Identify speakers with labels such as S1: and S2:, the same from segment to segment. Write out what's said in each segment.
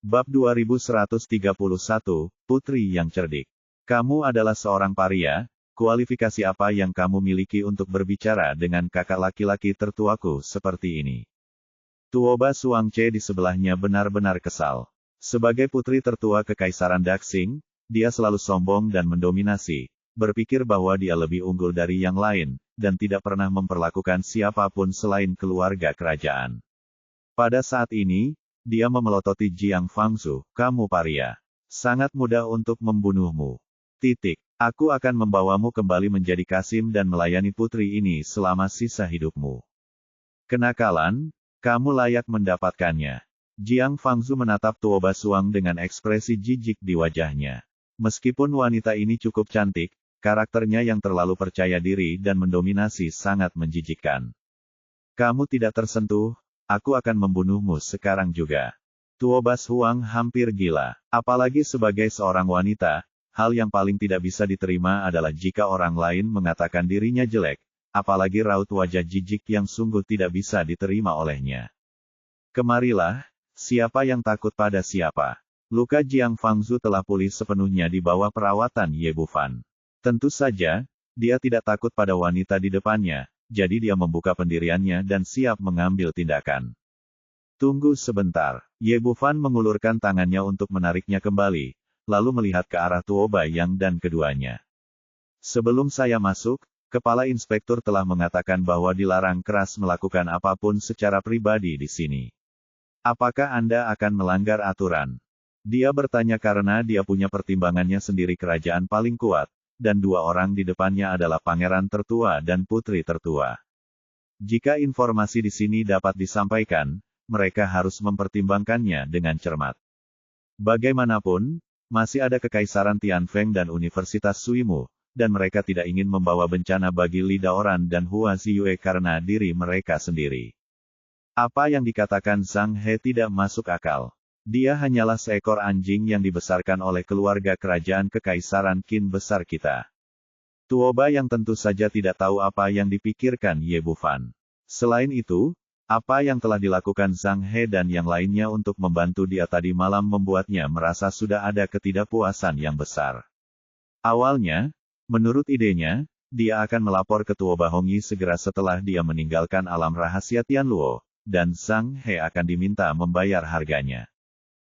S1: Bab 2131, Putri yang cerdik. Kamu adalah seorang paria, kualifikasi apa yang kamu miliki untuk berbicara dengan kakak laki-laki tertuaku seperti ini? Tuoba Suangce di sebelahnya benar-benar kesal. Sebagai putri tertua Kekaisaran Daxing, dia selalu sombong dan mendominasi, berpikir bahwa dia lebih unggul dari yang lain, dan tidak pernah memperlakukan siapapun selain keluarga kerajaan. Pada saat ini, dia memelototi Jiang Fangzhu, kamu paria. Sangat mudah untuk membunuhmu. Aku akan membawamu kembali menjadi Kasim dan melayani putri ini selama sisa hidupmu. Kenakalan, kamu layak mendapatkannya. Jiang Fangzhu menatap Tuoba Suang dengan ekspresi jijik di wajahnya. Meskipun wanita ini cukup cantik, karakternya yang terlalu percaya diri dan mendominasi sangat menjijikkan. Kamu tidak tersentuh, aku akan membunuhmu sekarang juga. Tuoba Suang hampir gila. Apalagi sebagai seorang wanita, hal yang paling tidak bisa diterima adalah jika orang lain mengatakan dirinya jelek, apalagi raut wajah jijik yang sungguh tidak bisa diterima olehnya. Kemarilah, siapa yang takut pada siapa? Luka Jiang Fangzhu telah pulih sepenuhnya di bawah perawatan Ye Bufan. Tentu saja, dia tidak takut pada wanita di depannya, jadi dia membuka pendiriannya dan siap mengambil tindakan. Tunggu sebentar, Ye Bufan mengulurkan tangannya untuk menariknya kembali, lalu melihat ke arah Tuoba Yang dan keduanya. Sebelum saya masuk, Kepala Inspektur telah mengatakan bahwa dilarang keras melakukan apapun secara pribadi di sini. Apakah Anda akan melanggar aturan? Dia bertanya karena dia punya pertimbangannya sendiri. Kerajaan paling kuat, dan dua orang di depannya adalah pangeran tertua dan putri tertua. Jika informasi di sini dapat disampaikan, mereka harus mempertimbangkannya dengan cermat. Bagaimanapun, masih ada Kekaisaran Tianfeng dan Universitas Suimu, dan mereka tidak ingin membawa bencana bagi Li Daoran dan Hua Ziyue karena diri mereka sendiri. Apa yang dikatakan Zhang He tidak masuk akal. Dia hanyalah seekor anjing yang dibesarkan oleh keluarga kerajaan Kekaisaran Qin besar kita. Tuoba yang tentu saja tidak tahu apa yang dipikirkan Ye Bufan. Selain itu, apa yang telah dilakukan Zhang He dan yang lainnya untuk membantu dia tadi malam membuatnya merasa sudah ada ketidakpuasan yang besar. Awalnya, menurut idenya, dia akan melapor ke Tuoba Hongyi segera setelah dia meninggalkan alam rahasia Tianluo, dan Zhang He akan diminta membayar harganya.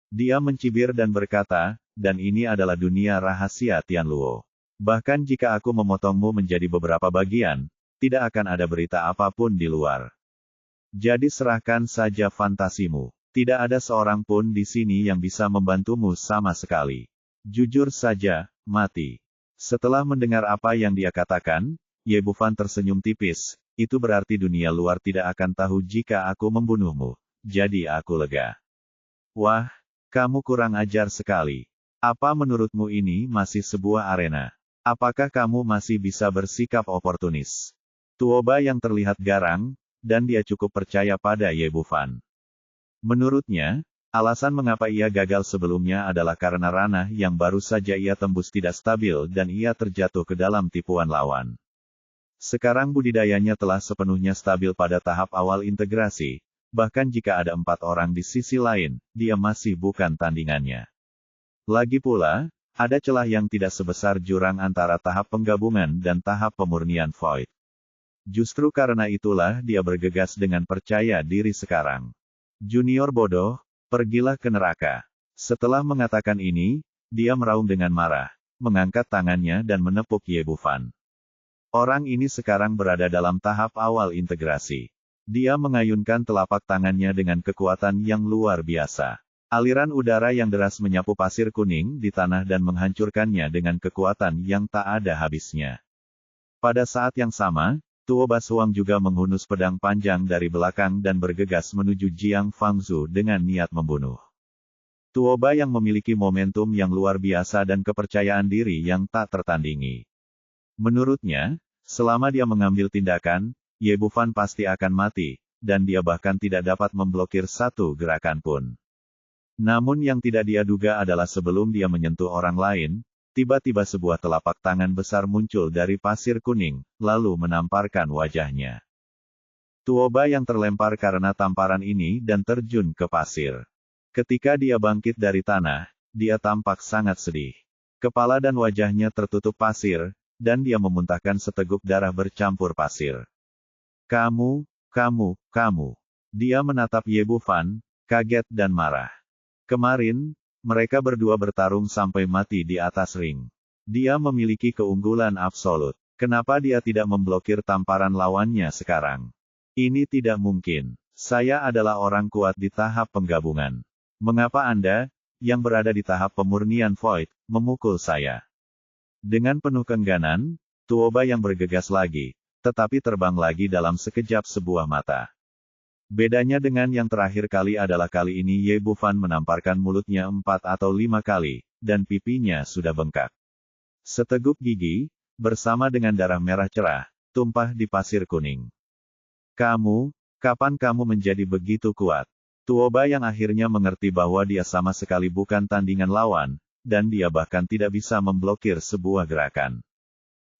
S1: Dia mencibir dan berkata, dan ini adalah dunia rahasia Tianluo. Bahkan jika aku memotongmu menjadi beberapa bagian, tidak akan ada berita apapun di luar. Jadi serahkan saja fantasimu. Tidak ada seorang pun di sini yang bisa membantumu sama sekali. Jujur saja, mati. Setelah mendengar apa yang dia katakan, Ye Bufan tersenyum tipis. Itu berarti dunia luar tidak akan tahu jika aku membunuhmu. Jadi aku lega. Wah, kamu kurang ajar sekali. Apa menurutmu ini masih sebuah arena? Apakah kamu masih bisa bersikap oportunis? Tuoba yang terlihat garang, dan dia cukup percaya pada Ye Bufan. Menurutnya, alasan mengapa ia gagal sebelumnya adalah karena ranah yang baru saja ia tembus tidak stabil dan ia terjatuh ke dalam tipuan lawan. Sekarang budidayanya telah sepenuhnya stabil pada tahap awal integrasi. Bahkan jika ada 4 orang di sisi lain, dia masih bukan tandingannya. Lagi pula, ada celah yang tidak sebesar jurang antara tahap penggabungan dan tahap pemurnian Void. Justru karena itulah dia bergegas dengan percaya diri sekarang. Junior bodoh, pergilah ke neraka. Setelah mengatakan ini, dia meraung dengan marah, mengangkat tangannya dan menepuk Ye Bufan. Orang ini sekarang berada dalam tahap awal integrasi. Dia mengayunkan telapak tangannya dengan kekuatan yang luar biasa. Aliran udara yang deras menyapu pasir kuning di tanah dan menghancurkannya dengan kekuatan yang tak ada habisnya. Pada saat yang sama, Tuoba Suang juga menghunus pedang panjang dari belakang dan bergegas menuju Jiang Fangzhu dengan niat membunuh. Tuoba yang memiliki momentum yang luar biasa dan kepercayaan diri yang tak tertandingi. Menurutnya, selama dia mengambil tindakan, Ye Bufan pasti akan mati, dan dia bahkan tidak dapat memblokir satu gerakan pun. Namun yang tidak dia duga adalah sebelum dia menyentuh orang lain, tiba-tiba sebuah telapak tangan besar muncul dari pasir kuning, lalu menamparkan wajahnya. Tuoba yang terlempar karena tamparan ini dan terjun ke pasir. Ketika dia bangkit dari tanah, dia tampak sangat sedih. Kepala dan wajahnya tertutup pasir, dan dia memuntahkan seteguk darah bercampur pasir. Kamu. Dia menatap Ye Bufan, kaget dan marah. Kemarin, mereka berdua bertarung sampai mati di atas ring. Dia memiliki keunggulan absolut. Kenapa dia tidak memblokir tamparan lawannya sekarang? Ini tidak mungkin. Saya adalah orang kuat di tahap penggabungan. Mengapa Anda, yang berada di tahap pemurnian Void, memukul saya? Dengan penuh keengganan, Tuoba yang bergegas lagi, tetapi terbang lagi dalam sekejap sebuah mata. Bedanya dengan yang terakhir kali adalah kali ini Ye Bufan menamparkan mulutnya 4 atau 5 kali, dan pipinya sudah bengkak. Seteguk gigi, bersama dengan darah merah cerah, tumpah di pasir kuning. Kapan kamu menjadi begitu kuat? Tuoba yang akhirnya mengerti bahwa dia sama sekali bukan tandingan lawan, dan dia bahkan tidak bisa memblokir sebuah gerakan.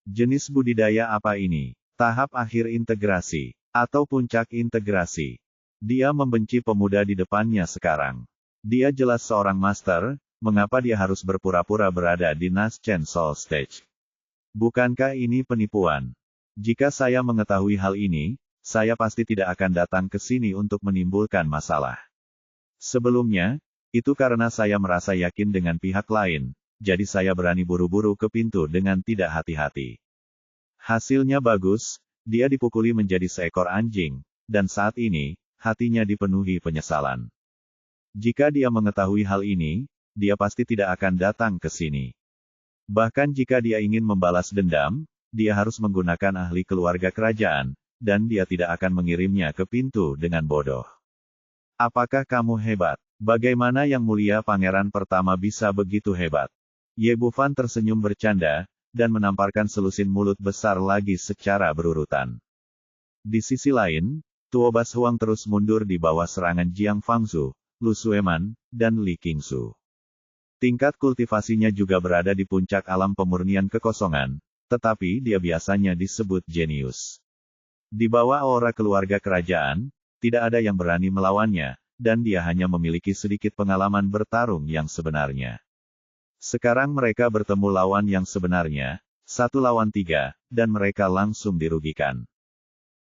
S1: Jenis budidaya apa ini? Tahap akhir integrasi, atau puncak integrasi. Dia membenci pemuda di depannya sekarang. Dia jelas seorang master, mengapa dia harus berpura-pura berada di Naschen Soul Stage? Bukankah ini penipuan? Jika saya mengetahui hal ini, saya pasti tidak akan datang ke sini untuk menimbulkan masalah. Sebelumnya, itu karena saya merasa yakin dengan pihak lain, jadi saya berani buru-buru ke pintu dengan tidak hati-hati. Hasilnya bagus, dia dipukuli menjadi seekor anjing, dan saat ini, hatinya dipenuhi penyesalan. Jika dia mengetahui hal ini, dia pasti tidak akan datang ke sini. Bahkan jika dia ingin membalas dendam, dia harus menggunakan ahli keluarga kerajaan, dan dia tidak akan mengirimnya ke pintu dengan bodoh. Apakah kamu hebat? Bagaimana Yang Mulia Pangeran Pertama bisa begitu hebat? Ye Bufan tersenyum bercanda, dan menamparkan selusin mulut besar lagi secara berurutan. Di sisi lain, Tuoba Huang terus mundur di bawah serangan Jiang Fangzhu, Lu Sueman, dan Li Qingsu. Tingkat kultivasinya juga berada di puncak alam pemurnian kekosongan, tetapi dia biasanya disebut jenius. Di bawah aura keluarga kerajaan, tidak ada yang berani melawannya, dan dia hanya memiliki sedikit pengalaman bertarung yang sebenarnya. Sekarang mereka bertemu lawan yang sebenarnya, 1 lawan 3, dan mereka langsung dirugikan.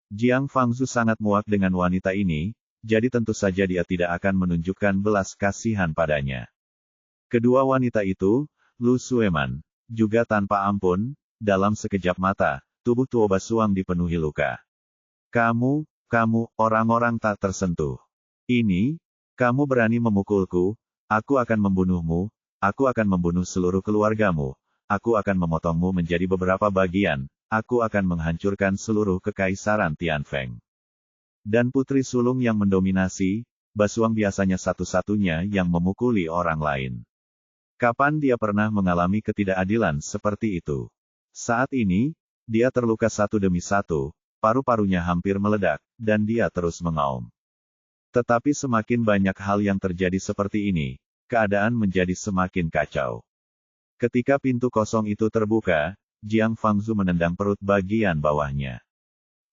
S1: Jiang Fangzhu sangat muak dengan wanita ini, jadi tentu saja dia tidak akan menunjukkan belas kasihan padanya. Kedua wanita itu, Lu Sueman, juga tanpa ampun, dalam sekejap mata, tubuh Tuoba Suang dipenuhi luka. Kamu, orang-orang tak tersentuh. Kamu berani memukulku, aku akan membunuhmu, aku akan membunuh seluruh keluargamu, aku akan memotongmu menjadi beberapa bagian, aku akan menghancurkan seluruh kekaisaran Tianfeng. Dan putri sulung yang mendominasi, Basuang biasanya satu-satunya yang memukuli orang lain. Kapan dia pernah mengalami ketidakadilan seperti itu? Saat ini, dia terluka satu demi satu, paru-parunya hampir meledak, dan dia terus mengaum. Tetapi semakin banyak hal yang terjadi seperti ini, keadaan menjadi semakin kacau. Ketika pintu kosong itu terbuka, Jiang Fangzhu menendang perut bagian bawahnya.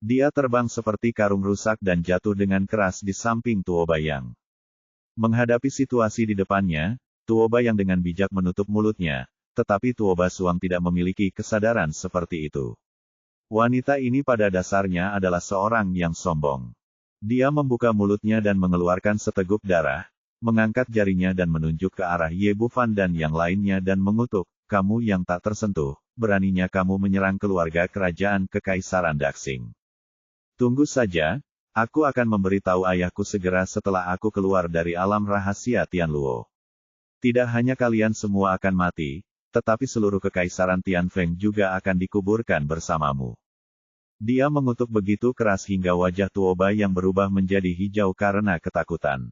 S1: Dia terbang seperti karung rusak dan jatuh dengan keras di samping Tuoba Yang. Menghadapi situasi di depannya, Tuoba Yang dengan bijak menutup mulutnya, tetapi Tuoba Suang tidak memiliki kesadaran seperti itu. Wanita ini pada dasarnya adalah seorang yang sombong. Dia membuka mulutnya dan mengeluarkan seteguk darah, mengangkat jarinya dan menunjuk ke arah Ye Bufan dan yang lainnya dan mengutuk, kamu yang tak tersentuh, beraninya kamu menyerang keluarga kerajaan Kekaisaran Daxing. Tunggu saja, aku akan memberitahu ayahku segera setelah aku keluar dari alam rahasia Tianluo. Tidak hanya kalian semua akan mati, tetapi seluruh Kekaisaran Tianfeng juga akan dikuburkan bersamamu. Dia mengutuk begitu keras hingga wajah Tuoba yang berubah menjadi hijau karena ketakutan.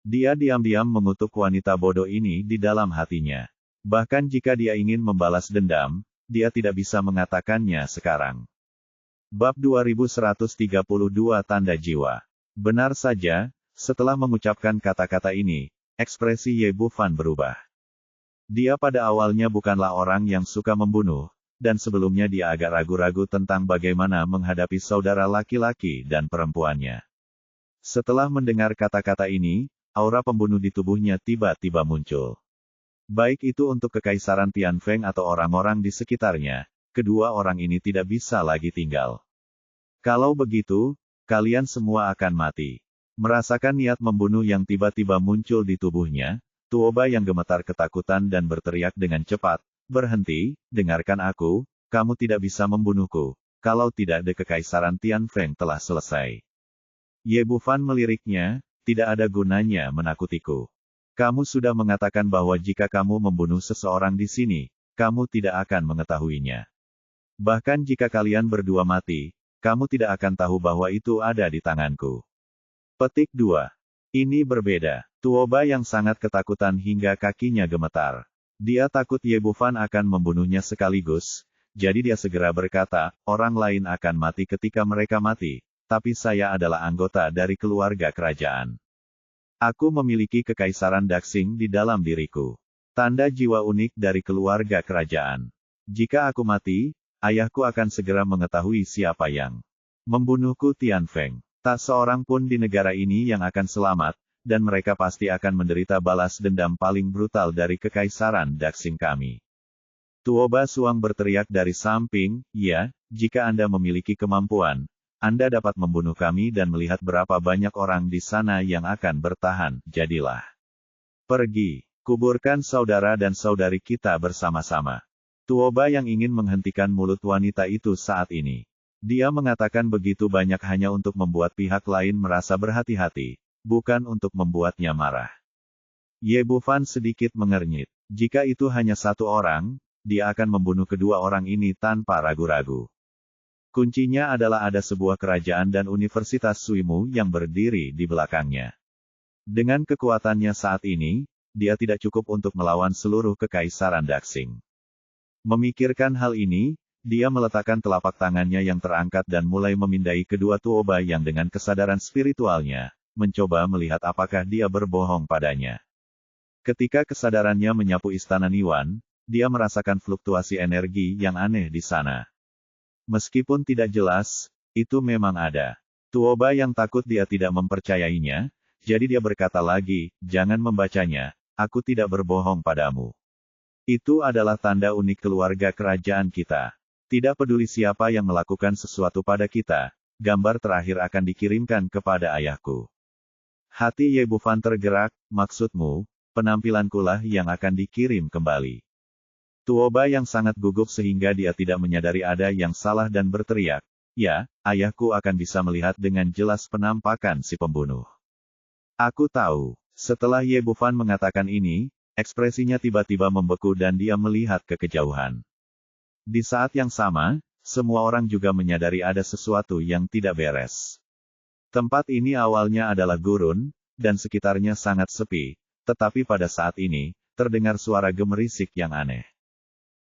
S1: Dia diam-diam mengutuk wanita bodoh ini di dalam hatinya. Bahkan jika dia ingin membalas dendam, dia tidak bisa mengatakannya sekarang. Bab 2132 Tanda Jiwa. Benar saja, setelah mengucapkan kata-kata ini, ekspresi Ye Bufan berubah. Dia pada awalnya bukanlah orang yang suka membunuh, dan sebelumnya dia agak ragu-ragu tentang bagaimana menghadapi saudara laki-laki dan perempuannya. Setelah mendengar kata-kata ini, aura pembunuh di tubuhnya tiba-tiba muncul. Baik itu untuk Kekaisaran Tianfeng atau orang-orang di sekitarnya, kedua orang ini tidak bisa lagi tinggal. Kalau begitu, kalian semua akan mati. Merasakan niat membunuh yang tiba-tiba muncul di tubuhnya, Tuoba yang gemetar ketakutan dan berteriak dengan cepat, "Berhenti, dengarkan aku, kamu tidak bisa membunuhku, kalau tidak de Kekaisaran Tianfeng telah selesai." Ye Bufan meliriknya, "Tidak ada gunanya menakutiku. Kamu sudah mengatakan bahwa jika kamu membunuh seseorang di sini, kamu tidak akan mengetahuinya. Bahkan jika kalian berdua mati, kamu tidak akan tahu bahwa itu ada di tanganku." Petik 2. Ini berbeda. Tuoba yang sangat ketakutan hingga kakinya gemetar. Dia takut Ye Bufan akan membunuhnya sekaligus, jadi dia segera berkata, "Orang lain akan mati ketika mereka mati, tapi saya adalah anggota dari keluarga kerajaan. Aku memiliki kekaisaran Daxing di dalam diriku. Tanda jiwa unik dari keluarga kerajaan. Jika aku mati, ayahku akan segera mengetahui siapa yang membunuhku." Tianfeng. Tak seorang pun di negara ini yang akan selamat, dan mereka pasti akan menderita balas dendam paling brutal dari Kekaisaran Daxing kami. Tuoba Suang berteriak dari samping, "Ya, jika Anda memiliki kemampuan, Anda dapat membunuh kami dan melihat berapa banyak orang di sana yang akan bertahan, jadilah. Pergi, kuburkan saudara dan saudari kita bersama-sama." Tuoba yang ingin menghentikan mulut wanita itu saat ini. Dia mengatakan begitu banyak hanya untuk membuat pihak lain merasa berhati-hati, bukan untuk membuatnya marah. Ye Bufan sedikit mengernyit. Jika itu hanya satu orang, dia akan membunuh kedua orang ini tanpa ragu-ragu. Kuncinya adalah ada sebuah kerajaan dan Universitas Suimu yang berdiri di belakangnya. Dengan kekuatannya saat ini, dia tidak cukup untuk melawan seluruh Kekaisaran Daxing. Memikirkan hal ini, dia meletakkan telapak tangannya yang terangkat dan mulai memindai kedua Tuoba yang dengan kesadaran spiritualnya, mencoba melihat apakah dia berbohong padanya. Ketika kesadarannya menyapu istana Niwan, dia merasakan fluktuasi energi yang aneh di sana. Meskipun tidak jelas, itu memang ada. Tuoba yang takut dia tidak mempercayainya, jadi dia berkata lagi, "Jangan membacanya, aku tidak berbohong padamu. Itu adalah tanda unik keluarga kerajaan kita. Tidak peduli siapa yang melakukan sesuatu pada kita, gambar terakhir akan dikirimkan kepada ayahku." Hati Ye Bufan tergerak, "Maksudmu, penampilankulah yang akan dikirim kembali." Tuoba yang sangat gugup sehingga dia tidak menyadari ada yang salah dan berteriak, "Ya, ayahku akan bisa melihat dengan jelas penampakan si pembunuh." "Aku tahu." Setelah Ye Bufan mengatakan ini, ekspresinya tiba-tiba membeku dan dia melihat ke kejauhan. Di saat yang sama, semua orang juga menyadari ada sesuatu yang tidak beres. Tempat ini awalnya adalah gurun, dan sekitarnya sangat sepi, tetapi pada saat ini, terdengar suara gemerisik yang aneh.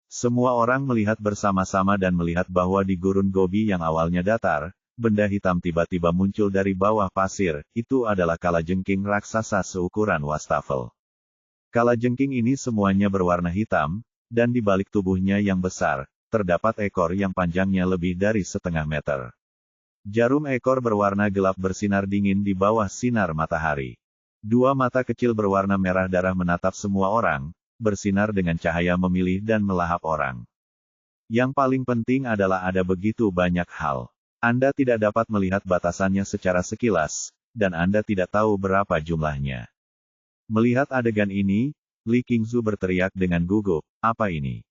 S1: Semua orang melihat bersama-sama dan melihat bahwa di gurun Gobi yang awalnya datar, benda hitam tiba-tiba muncul dari bawah pasir, itu adalah kalajengking raksasa seukuran wastafel. Kalajengking ini semuanya berwarna hitam, dan di balik tubuhnya yang besar, terdapat ekor yang panjangnya lebih dari 1/2 meter. Jarum ekor berwarna gelap bersinar dingin di bawah sinar matahari. Dua mata kecil berwarna merah darah menatap semua orang, bersinar dengan cahaya memilih dan melahap orang. Yang paling penting adalah ada begitu banyak hal. Anda tidak dapat melihat batasannya secara sekilas, dan Anda tidak tahu berapa jumlahnya. Melihat adegan ini, Li Qingzu berteriak dengan gugup, "Apa ini?"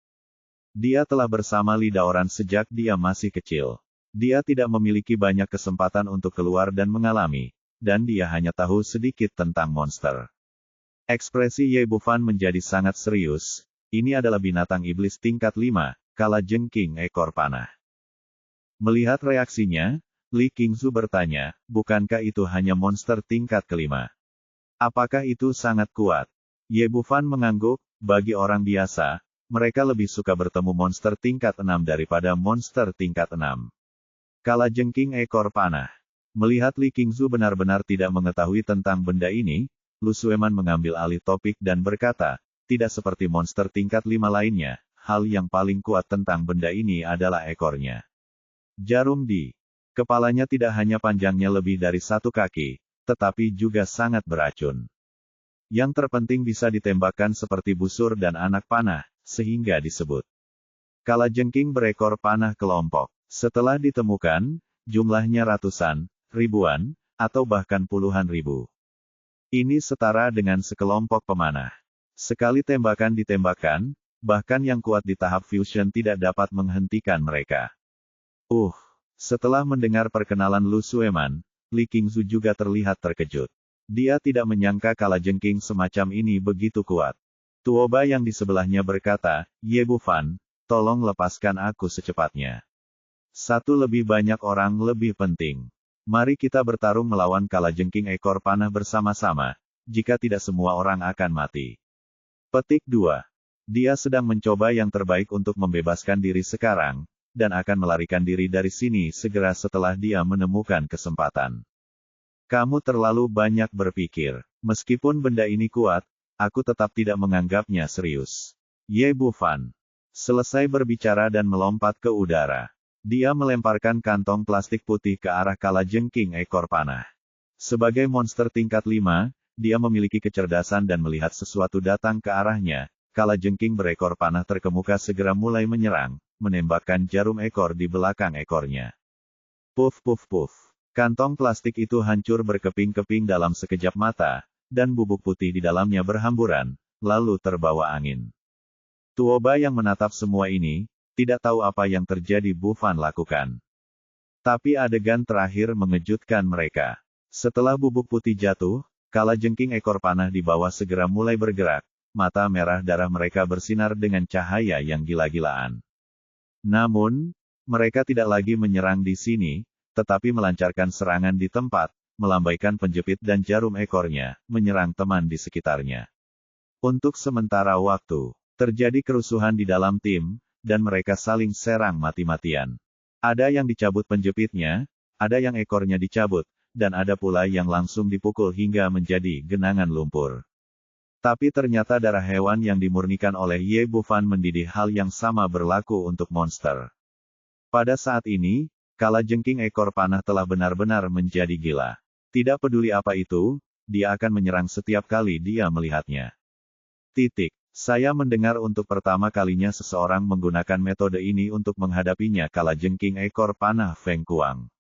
S1: Dia telah bersama Li Daoran sejak dia masih kecil. Dia tidak memiliki banyak kesempatan untuk keluar dan mengalami, dan dia hanya tahu sedikit tentang monster. Ekspresi Ye Bufan menjadi sangat serius. Ini adalah binatang iblis tingkat 5, kalajengking ekor panah. Melihat reaksinya, Li Qingzu bertanya, "Bukankah itu hanya monster tingkat ke-5? Apakah itu sangat kuat?" Ye Bufan mengangguk, "Bagi orang biasa, mereka lebih suka bertemu monster tingkat 6 daripada monster tingkat 6. Kalajengking ekor panah." Melihat Li Qingzu benar-benar tidak mengetahui tentang benda ini, Lu Sueman mengambil alih topik dan berkata, "Tidak seperti monster tingkat 5 lainnya, hal yang paling kuat tentang benda ini adalah ekornya. Jarum di kepalanya tidak hanya panjangnya lebih dari 1 kaki, tetapi juga sangat beracun. Yang terpenting bisa ditembakkan seperti busur dan anak panah, sehingga disebut kalajengking berekor panah kelompok. Setelah ditemukan, jumlahnya ratusan, ribuan, atau bahkan puluhan ribu. Ini setara dengan sekelompok pemanah. Sekali tembakan ditembakkan, bahkan yang kuat di tahap fusion tidak dapat menghentikan mereka. Setelah mendengar perkenalan Lu Sueman, Li Qingzu juga terlihat terkejut. Dia tidak menyangka kalajengking semacam ini begitu kuat. Tuoba yang di sebelahnya berkata, Ye Bufan, tolong lepaskan aku secepatnya. Satu lebih banyak orang lebih penting. Mari kita bertarung melawan kalajengking ekor panah bersama-sama, jika tidak semua orang akan mati. Petik 2. Dia sedang mencoba yang terbaik untuk membebaskan diri sekarang, dan akan melarikan diri dari sini segera setelah dia menemukan kesempatan. Kamu terlalu banyak berpikir. Meskipun benda ini kuat, aku tetap tidak menganggapnya serius. Ye Bufan selesai berbicara dan melompat ke udara. Dia melemparkan kantong plastik putih ke arah kalajengking ekor panah. Sebagai monster tingkat 5, dia memiliki kecerdasan dan melihat sesuatu datang ke arahnya. Kalajengking berekor panah terkemuka segera mulai menyerang, menembakkan jarum ekor di belakang ekornya. Puff puff puff. Kantong plastik itu hancur berkeping-keping dalam sekejap mata, dan bubuk putih di dalamnya berhamburan, lalu terbawa angin. Tuoba yang menatap semua ini, tidak tahu apa yang terjadi Bufan lakukan. Tapi adegan terakhir mengejutkan mereka. Setelah bubuk putih jatuh, kalajengking ekor panah di bawah segera mulai bergerak, mata merah darah mereka bersinar dengan cahaya yang gila-gilaan. Namun, mereka tidak lagi menyerang di sini, tetapi melancarkan serangan di tempat, melambaikan penjepit dan jarum ekornya, menyerang teman di sekitarnya. Untuk sementara waktu, terjadi kerusuhan di dalam tim, dan mereka saling serang mati-matian. Ada yang dicabut penjepitnya, ada yang ekornya dicabut, dan ada pula yang langsung dipukul hingga menjadi genangan lumpur. Tapi ternyata darah hewan yang dimurnikan oleh Ye Bufan mendidih. Hal yang sama berlaku untuk monster. Pada saat ini, kalajengking ekor panah telah benar-benar menjadi gila. Tidak peduli apa itu, dia akan menyerang setiap kali dia melihatnya. Saya mendengar untuk pertama kalinya seseorang menggunakan metode ini untuk menghadapinya kalajengking ekor panah Feng Kuang.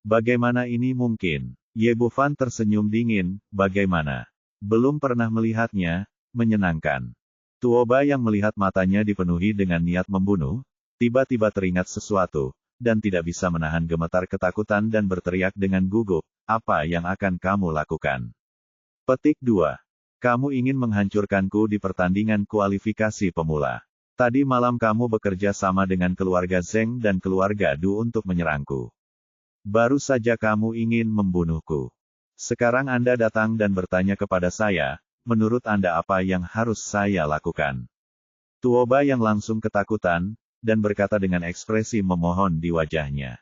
S1: Bagaimana ini mungkin? Ye Bufan tersenyum dingin, bagaimana? Belum pernah melihatnya, menyenangkan. Tuoba yang melihat matanya dipenuhi dengan niat membunuh, tiba-tiba teringat sesuatu, dan tidak bisa menahan gemetar ketakutan dan berteriak dengan gugup, apa yang akan kamu lakukan? Petik 2. Kamu ingin menghancurkanku di pertandingan kualifikasi pemula. Tadi malam kamu bekerja sama dengan keluarga Zeng dan keluarga Du untuk menyerangku. Baru saja kamu ingin membunuhku. Sekarang Anda datang dan bertanya kepada saya, menurut Anda apa yang harus saya lakukan? Tuoba yang langsung ketakutan, dan berkata dengan ekspresi memohon di wajahnya.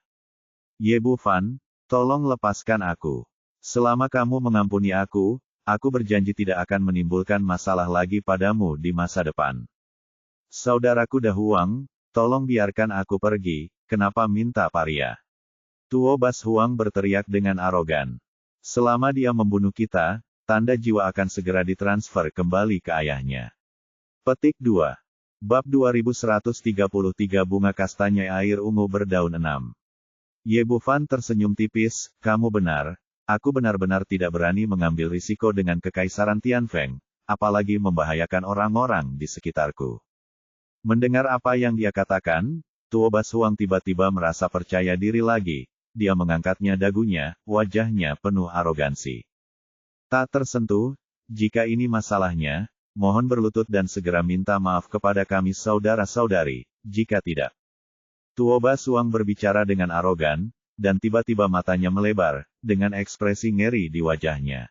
S1: Ye Bufan, tolong lepaskan aku. Selama kamu mengampuni aku berjanji tidak akan menimbulkan masalah lagi padamu di masa depan. Saudaraku Da Huang, tolong biarkan aku pergi, kenapa minta paria? Tuo Bas Huang berteriak dengan arogan. Selama dia membunuh kita, tanda jiwa akan segera ditransfer kembali ke ayahnya. Petik 2. Bab 2133 Bunga Kastanya Air Ungu Berdaun 6. Ye Bufan tersenyum tipis, kamu benar, aku benar-benar tidak berani mengambil risiko dengan Kekaisaran Tianfeng, apalagi membahayakan orang-orang di sekitarku. Mendengar apa yang dia katakan, Tuo Bas Huang tiba-tiba merasa percaya diri lagi, dia mengangkatnya dagunya, wajahnya penuh arogansi. Tak tersentuh, jika ini masalahnya, mohon berlutut dan segera minta maaf kepada kami saudara-saudari, jika tidak. Tuo Bas Huang berbicara dengan arogan, dan tiba-tiba matanya melebar, dengan ekspresi ngeri di wajahnya.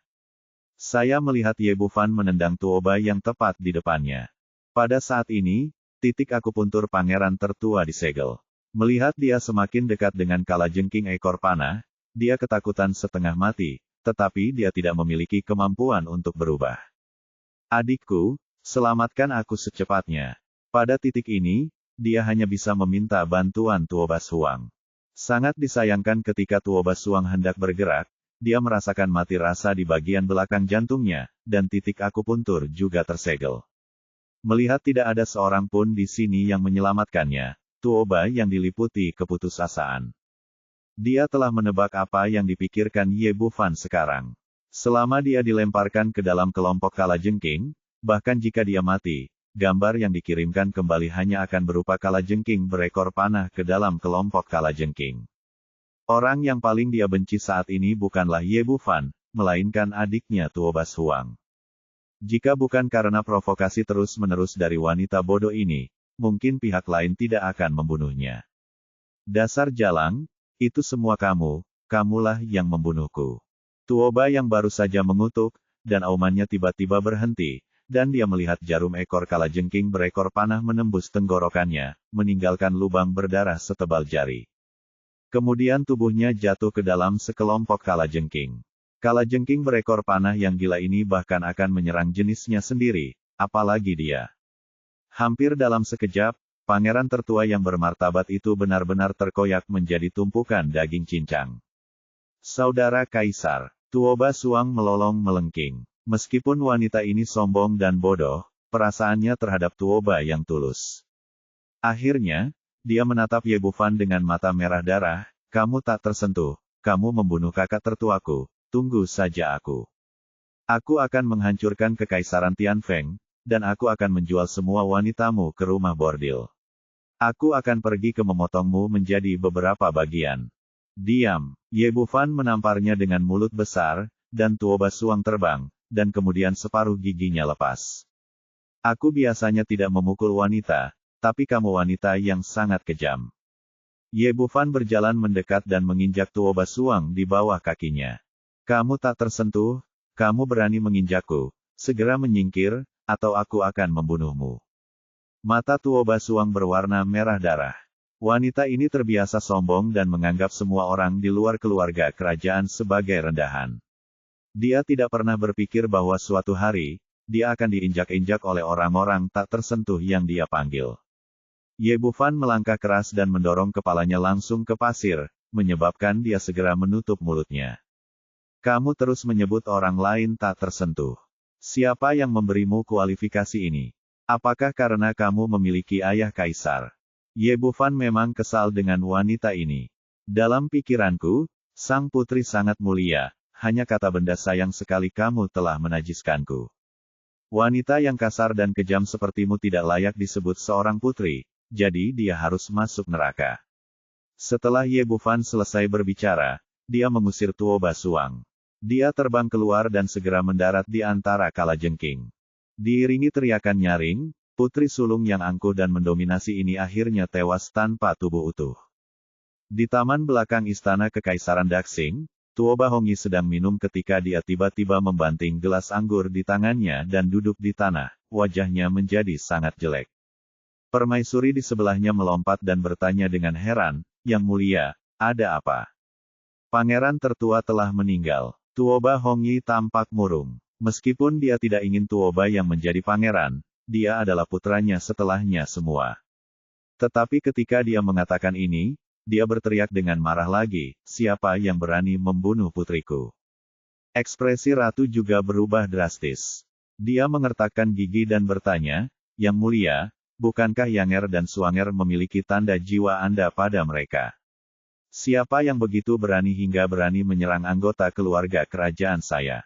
S1: Saya melihat Ye Bufan menendang Tuoba yang tepat di depannya. Pada saat ini, akupuntur pangeran tertua disegel. Melihat dia semakin dekat dengan kalajengking ekor panah, dia ketakutan setengah mati, tetapi dia tidak memiliki kemampuan untuk berubah. Adikku, selamatkan aku secepatnya. Pada titik ini, dia hanya bisa meminta bantuan Tuo Bas Huang. Sangat disayangkan ketika Tuo Bas Huang hendak bergerak, dia merasakan mati rasa di bagian belakang jantungnya, dan titik akupuntur juga tersegel. Melihat tidak ada seorang pun di sini yang menyelamatkannya, Tuoba yang diliputi keputusasaan. Dia telah menebak apa yang dipikirkan Ye Bufan sekarang. Selama dia dilemparkan ke dalam kelompok kalajengking, bahkan jika dia mati, gambar yang dikirimkan kembali hanya akan berupa kalajengking berekor panah ke dalam kelompok kalajengking. Orang yang paling dia benci saat ini bukanlah Ye Bufan, melainkan adiknya Tuobas Huang. Jika bukan karena provokasi terus-menerus dari wanita bodoh ini, mungkin pihak lain tidak akan membunuhnya. Dasar jalang, itu semua kamulah yang membunuhku. Tuoba yang baru saja mengutuk, dan aumannya tiba-tiba berhenti, dan dia melihat jarum ekor kalajengking berekor panah menembus tenggorokannya, meninggalkan lubang berdarah setebal jari. Kemudian tubuhnya jatuh ke dalam sekelompok kalajengking. Kalajengking berekor panah yang gila ini bahkan akan menyerang jenisnya sendiri, apalagi dia. Hampir dalam sekejap, pangeran tertua yang bermartabat itu benar-benar terkoyak menjadi tumpukan daging cincang. Saudara Kaisar, Tuoba Suang melolong melengking. Meskipun wanita ini sombong dan bodoh, perasaannya terhadap Tuoba yang tulus. Akhirnya, dia menatap Ye Bufan dengan mata merah darah, kamu tak tersentuh, kamu membunuh kakak tertuaku, tunggu saja aku. Aku akan menghancurkan kekaisaran Tianfeng, dan aku akan menjual semua wanitamu ke rumah bordil. Aku akan pergi ke memotongmu menjadi beberapa bagian. Diam, Ye Bufan menamparnya dengan mulut besar, dan Tuoba Suang terbang, dan kemudian separuh giginya lepas. Aku biasanya tidak memukul wanita, tapi kamu wanita yang sangat kejam. Ye Bufan berjalan mendekat dan menginjak Tuoba Suang di bawah kakinya. Kamu tak tersentuh, kamu berani menginjakku, segera menyingkir, atau aku akan membunuhmu. Mata Tuoba Suang berwarna merah darah. Wanita ini terbiasa sombong dan menganggap semua orang di luar keluarga kerajaan sebagai rendahan. Dia tidak pernah berpikir bahwa suatu hari, dia akan diinjak-injak oleh orang-orang tak tersentuh yang dia panggil. Ye Bufan melangkah keras dan mendorong kepalanya langsung ke pasir, menyebabkan dia segera menutup mulutnya. Kamu terus menyebut orang lain tak tersentuh. Siapa yang memberimu kualifikasi ini? Apakah karena kamu memiliki ayah kaisar? Ye Bufan memang kesal dengan wanita ini. Dalam pikiranku, sang putri sangat mulia, hanya kata benda sayang sekali kamu telah menajiskanku. Wanita yang kasar dan kejam sepertimu tidak layak disebut seorang putri, jadi dia harus masuk neraka. Setelah Ye Bufan selesai berbicara, dia mengusir Tuoba Suang. Dia terbang keluar dan segera mendarat di antara kalajengking. Diiringi teriakan nyaring, putri sulung yang angkuh dan mendominasi ini akhirnya tewas tanpa tubuh utuh. Di taman belakang istana Kekaisaran Daxing, Tuoba Hongyi sedang minum ketika dia tiba-tiba membanting gelas anggur di tangannya dan duduk di tanah, wajahnya menjadi sangat jelek. Permaisuri di sebelahnya melompat dan bertanya dengan heran, Yang Mulia, ada apa? Pangeran tertua telah meninggal. Tuoba Hongyi tampak murung. Meskipun dia tidak ingin Tuoba yang menjadi pangeran, dia adalah putranya setelahnya semua. Tetapi ketika dia mengatakan ini, dia berteriak dengan marah lagi, siapa yang berani membunuh putriku? Ekspresi ratu juga berubah drastis. Dia mengertakkan gigi dan bertanya, Yang Mulia, bukankah Yanger dan Suanger memiliki tanda jiwa Anda pada mereka? Siapa yang begitu berani hingga berani menyerang anggota keluarga kerajaan saya?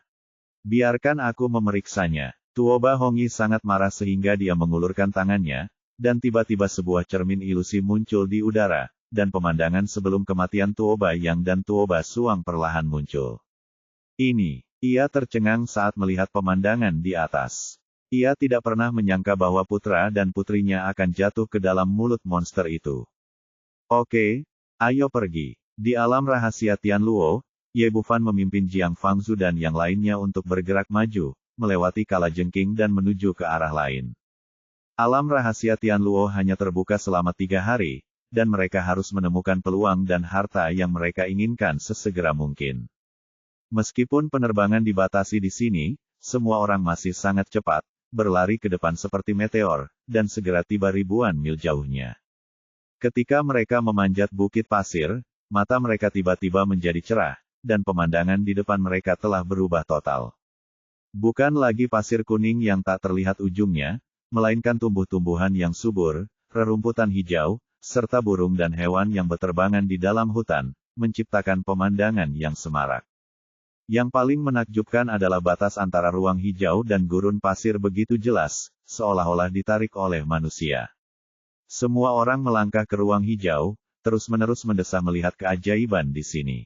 S1: Biarkan aku memeriksanya. Tuoba Hongyi sangat marah sehingga dia mengulurkan tangannya, dan tiba-tiba sebuah cermin ilusi muncul di udara, dan pemandangan sebelum kematian Tuoba Yang dan Tuoba Suang perlahan muncul. Ia tercengang saat melihat pemandangan di atas. Ia tidak pernah menyangka bahwa putra dan putrinya akan jatuh ke dalam mulut monster itu. Oke, ayo pergi. Di alam rahasia Tianluo, Ye Bufan memimpin Jiang Fangzhu dan yang lainnya untuk bergerak maju, melewati kalajengking dan menuju ke arah lain. Alam rahasia Tianluo hanya terbuka selama 3 hari, dan mereka harus menemukan peluang dan harta yang mereka inginkan sesegera mungkin. Meskipun penerbangan dibatasi di sini, semua orang masih sangat cepat, berlari ke depan seperti meteor, dan segera tiba ribuan mil jauhnya. Ketika mereka memanjat bukit pasir, mata mereka tiba-tiba menjadi cerah, dan pemandangan di depan mereka telah berubah total. Bukan lagi pasir kuning yang tak terlihat ujungnya, melainkan tumbuh-tumbuhan yang subur, rerumputan hijau, serta burung dan hewan yang berterbangan di dalam hutan, menciptakan pemandangan yang semarak. Yang paling menakjubkan adalah batas antara ruang hijau dan gurun pasir begitu jelas, seolah-olah ditarik oleh manusia. Semua orang melangkah ke ruang hijau, terus-menerus mendesah melihat keajaiban di sini.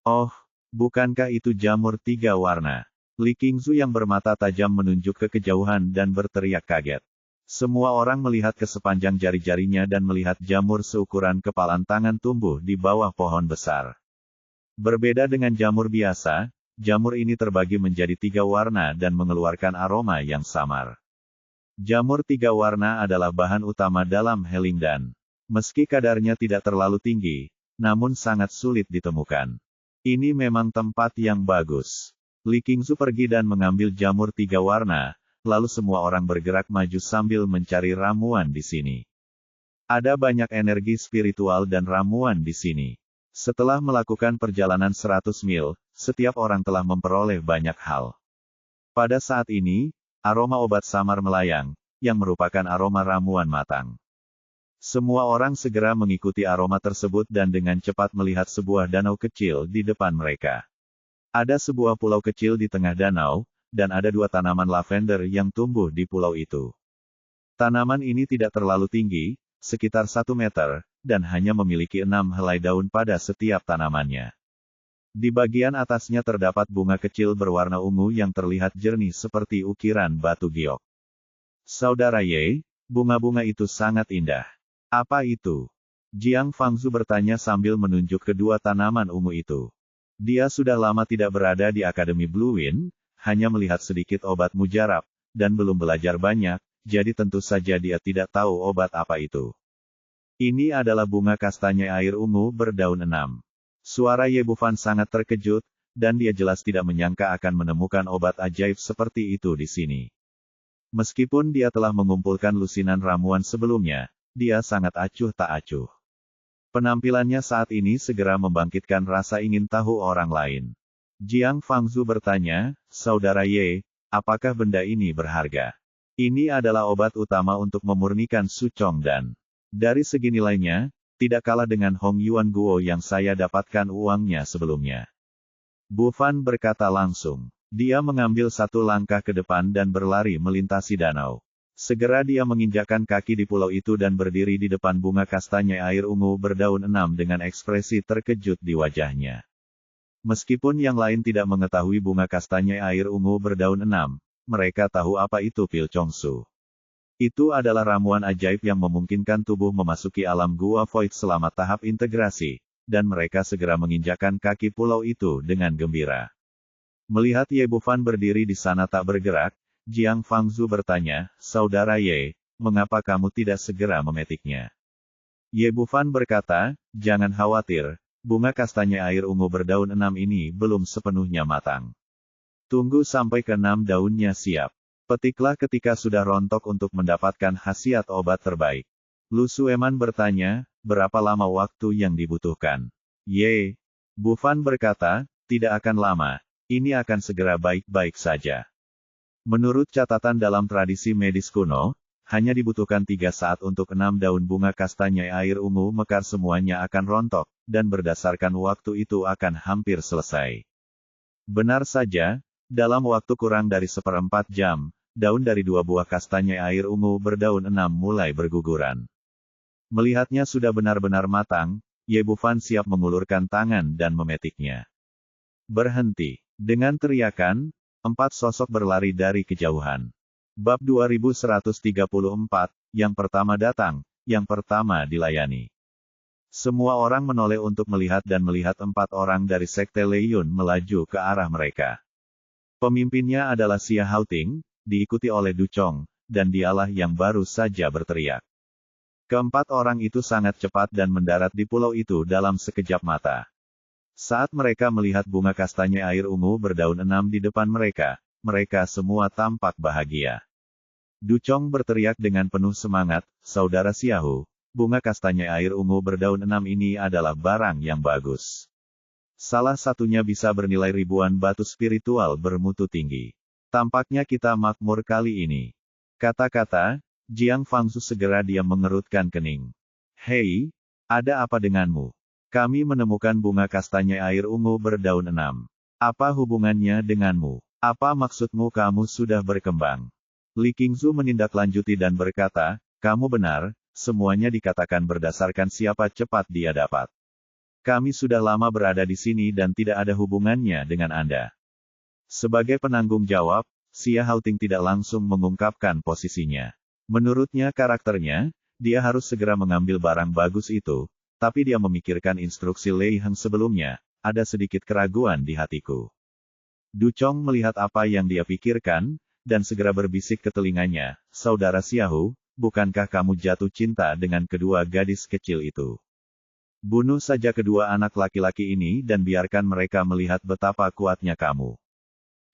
S1: Oh, bukankah itu jamur 3 warna? Li Qingzu yang bermata tajam menunjuk ke kejauhan dan berteriak kaget. Semua orang melihat ke sepanjang jari-jarinya dan melihat jamur seukuran kepalan tangan tumbuh di bawah pohon besar. Berbeda dengan jamur biasa, jamur ini terbagi menjadi 3 warna dan mengeluarkan aroma yang samar. Jamur 3 warna adalah bahan utama dalam Helingdan. Meski kadarnya tidak terlalu tinggi, namun sangat sulit ditemukan. Ini memang tempat yang bagus. Li Qingzu pergi dan mengambil jamur 3 warna, lalu semua orang bergerak maju sambil mencari ramuan di sini. Ada banyak energi spiritual dan ramuan di sini. Setelah melakukan perjalanan 100 mil, setiap orang telah memperoleh banyak hal. Pada saat ini, aroma obat samar melayang, yang merupakan aroma ramuan matang. Semua orang segera mengikuti aroma tersebut dan dengan cepat melihat sebuah danau kecil di depan mereka. Ada sebuah pulau kecil di tengah danau, dan ada 2 tanaman lavender yang tumbuh di pulau itu. Tanaman ini tidak terlalu tinggi, sekitar 1 meter, dan hanya memiliki 6 helai daun pada setiap tanamannya. Di bagian atasnya terdapat bunga kecil berwarna ungu yang terlihat jernih seperti ukiran batu giok. Saudara Ye, bunga-bunga itu sangat indah. Apa itu? Jiang Fangzu bertanya sambil menunjuk kedua tanaman ungu itu. Dia sudah lama tidak berada di Akademi Blue Wind, hanya melihat sedikit obat mujarab, dan belum belajar banyak, jadi tentu saja dia tidak tahu obat apa itu. Ini adalah bunga kastanya air ungu berdaun 6. Suara Ye Bufan sangat terkejut, dan dia jelas tidak menyangka akan menemukan obat ajaib seperti itu di sini. Meskipun dia telah mengumpulkan lusinan ramuan sebelumnya, dia sangat acuh tak acuh. Penampilannya saat ini segera membangkitkan rasa ingin tahu orang lain. Jiang Fangzu bertanya, Saudara Ye, apakah benda ini berharga? Ini adalah obat utama untuk memurnikan Su Chong dan dari segi nilainya, tidak kalah dengan Hong Yuan Guo yang saya dapatkan uangnya sebelumnya. Bu Fan berkata langsung. Dia mengambil 1 langkah ke depan dan berlari melintasi danau. Segera dia menginjakkan kaki di pulau itu dan berdiri di depan bunga kastanya air ungu berdaun 6 dengan ekspresi terkejut di wajahnya. Meskipun yang lain tidak mengetahui bunga kastanya air ungu berdaun 6, mereka tahu apa itu Pil Chong Su. Itu adalah ramuan ajaib yang memungkinkan tubuh memasuki alam gua void selama tahap integrasi, dan mereka segera menginjakkan kaki pulau itu dengan gembira. Melihat Ye Bufan berdiri di sana tak bergerak, Jiang Fangzu bertanya, Saudara Ye, mengapa kamu tidak segera memetiknya? Ye Bufan berkata, jangan khawatir, bunga kastanya air ungu berdaun 6 ini belum sepenuhnya matang. Tunggu sampai ke-6 daunnya siap. Petiklah ketika sudah rontok untuk mendapatkan khasiat obat terbaik. Lu Sueman bertanya, berapa lama waktu yang dibutuhkan? Ye. Bufan berkata, tidak akan lama, ini akan segera baik-baik saja. Menurut catatan dalam tradisi medis kuno, hanya dibutuhkan 3 saat untuk 6 daun bunga kastanya air ungu mekar semuanya akan rontok, dan berdasarkan waktu itu akan hampir selesai. Benar saja, dalam waktu kurang dari 1/4 jam, daun dari 2 buah kastanya air ungu berdaun 6 mulai berguguran. Melihatnya sudah benar-benar matang, Ye Bufan siap mengulurkan tangan dan memetiknya. Berhenti. Dengan teriakan, 4 sosok berlari dari kejauhan. Bab 2134, yang pertama datang, yang pertama dilayani. Semua orang menoleh untuk melihat dan melihat 4 orang dari Sekte Leiyun melaju ke arah mereka. Pemimpinnya adalah Xia Haoting, diikuti oleh Du Chong, dan dialah yang baru saja berteriak. Keempat orang itu sangat cepat dan mendarat di pulau itu dalam sekejap mata. Saat mereka melihat bunga kastanya air ungu berdaun 6 di depan mereka, mereka semua tampak bahagia. Du Chong berteriak dengan penuh semangat, Saudara Xiaohu, bunga kastanya air ungu berdaun 6 ini adalah barang yang bagus. Salah satunya bisa bernilai ribuan batu spiritual bermutu tinggi. Tampaknya kita makmur kali ini. Kata-kata, Jiang Fangzu segera diam mengerutkan kening. Hei, ada apa denganmu? Kami menemukan bunga kastanya air ungu berdaun 6. Apa hubungannya denganmu? Apa maksudmu kamu sudah berkembang? Li Qingzu menindaklanjuti dan berkata, kamu benar, semuanya dikatakan berdasarkan siapa cepat dia dapat. Kami sudah lama berada di sini dan tidak ada hubungannya dengan Anda. Sebagai penanggung jawab, Xia Haoting tidak langsung mengungkapkan posisinya. Menurutnya karakternya, dia harus segera mengambil barang bagus itu, tapi dia memikirkan instruksi Lei Heng sebelumnya, ada sedikit keraguan di hatiku. Du Chong melihat apa yang dia pikirkan, dan segera berbisik ke telinganya, Saudara Xiahou, bukankah kamu jatuh cinta dengan kedua gadis kecil itu? Bunuh saja kedua anak laki-laki ini dan biarkan mereka melihat betapa kuatnya kamu.